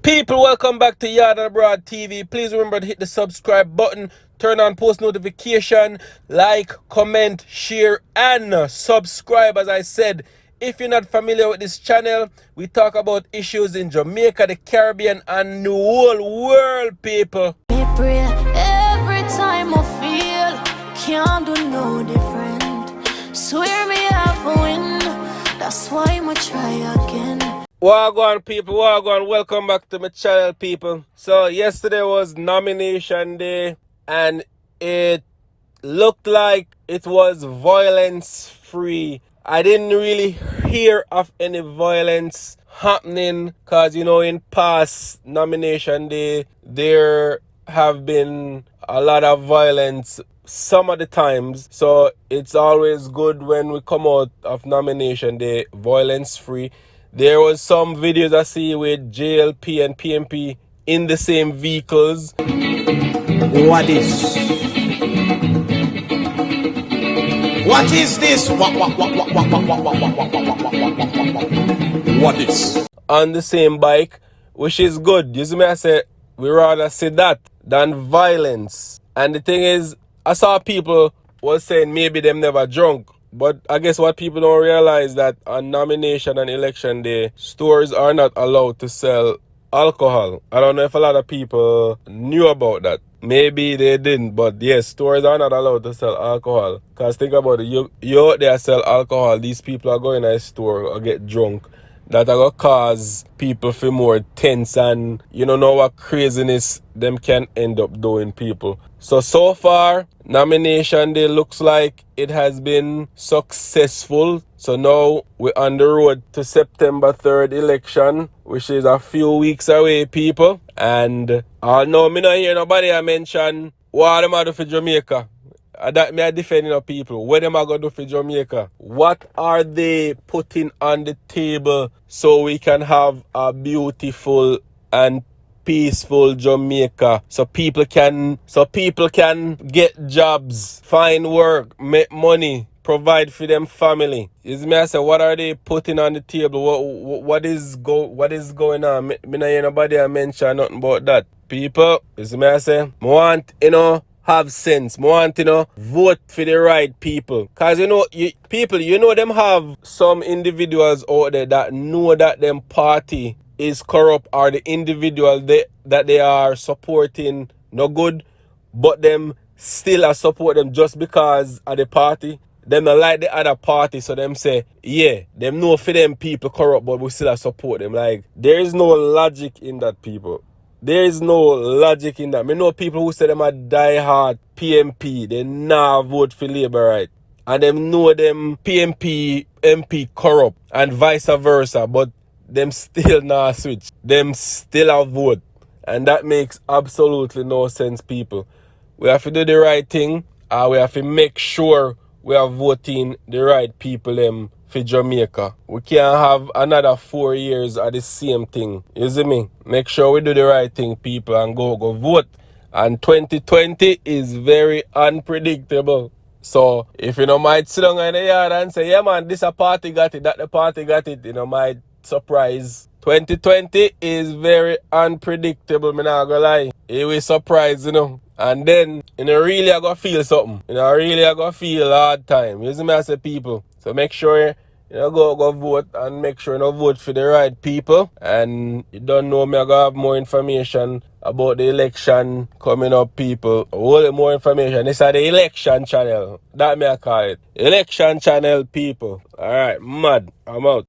People, welcome back to Yard and Abroad TV. Please remember to hit the subscribe button, turn on post notification, like, comment, share, and subscribe. As I said, if you're not familiar with this channel, we talk about issues in Jamaica, the Caribbean, and the whole world, people. Me pray every time I feel can't do no different. Swear me have a win. That's why I'ma try again. Wagwan people, wagwan, welcome back to my channel people. So yesterday was nomination day and it looked like it was violence free. I didn't really hear of any violence happening because in past nomination day there have been a lot of violence some of the times, so it's always good when we come out of nomination day violence free. There was some videos I see with JLP and PMP in the same vehicles. What is? What is this? What is? On the same bike, which is good. You see me, I say, we rather see that than violence. And the thing is, I saw people was saying maybe them never drunk. But I guess what people don't realize that on nomination and election day, stores are not allowed to sell alcohol. I don't know if a lot of people knew about that. Maybe they didn't, but yes, stores are not allowed to sell alcohol. Because think about it, you out there sell alcohol, these people are going to a store or get drunk. That are going to cause people feel more tense, and you don't know what craziness them can end up doing, people. So far, nomination day looks like it has been successful. So now we're on the road to September 3rd election, which is a few weeks away, people. And I know me not hear nobody mention what them a do for Jamaica. That me I defending the people. What them are going to do for Jamaica? What are they putting on the table so we can have a beautiful and peaceful Jamaica, so people can get jobs, find work, make money, provide for them family? Is me I say, what are they putting on the table? What is going on? Me not hear nobody mention nothing about that. People, is me I say, me want have sense. I want vote for the right people. Cause people, them have some individuals out there that know that them party is corrupt, or the individual that they are supporting no good, but them still are support them just because of the party. Them not like the other party, so them say, yeah, them know for them people corrupt, but we still support them. Like, there is no logic in that, people. There is no logic in that. I know people who say them are die-hard PMP, they nah vote for Labour, right? And them know them PMP, MP corrupt, and vice versa, but them still nah switch. Them still have vote. And that makes absolutely no sense, people. We have to do the right thing, and we have to make sure we are voting the right people for Jamaica. We can't have another 4 years of the same thing. You see me? Make sure we do the right thing, people, and go vote. And 2020 is very unpredictable. So if you might sit down in the yard and say, yeah man, this a party got it, that the party got it, might surprise. 2020 is very unpredictable, me not gonna lie. It will surprise, And then, really I gotta feel something. Really I gotta feel a hard time. You see me, I say, people. So make sure go vote, and make sure you vote for the right people. And you don't know me, I gotta have more information about the election coming up, people. A whole lot more information. This is the election channel. That me I call it. Election channel, people. Alright, mad. I'm out.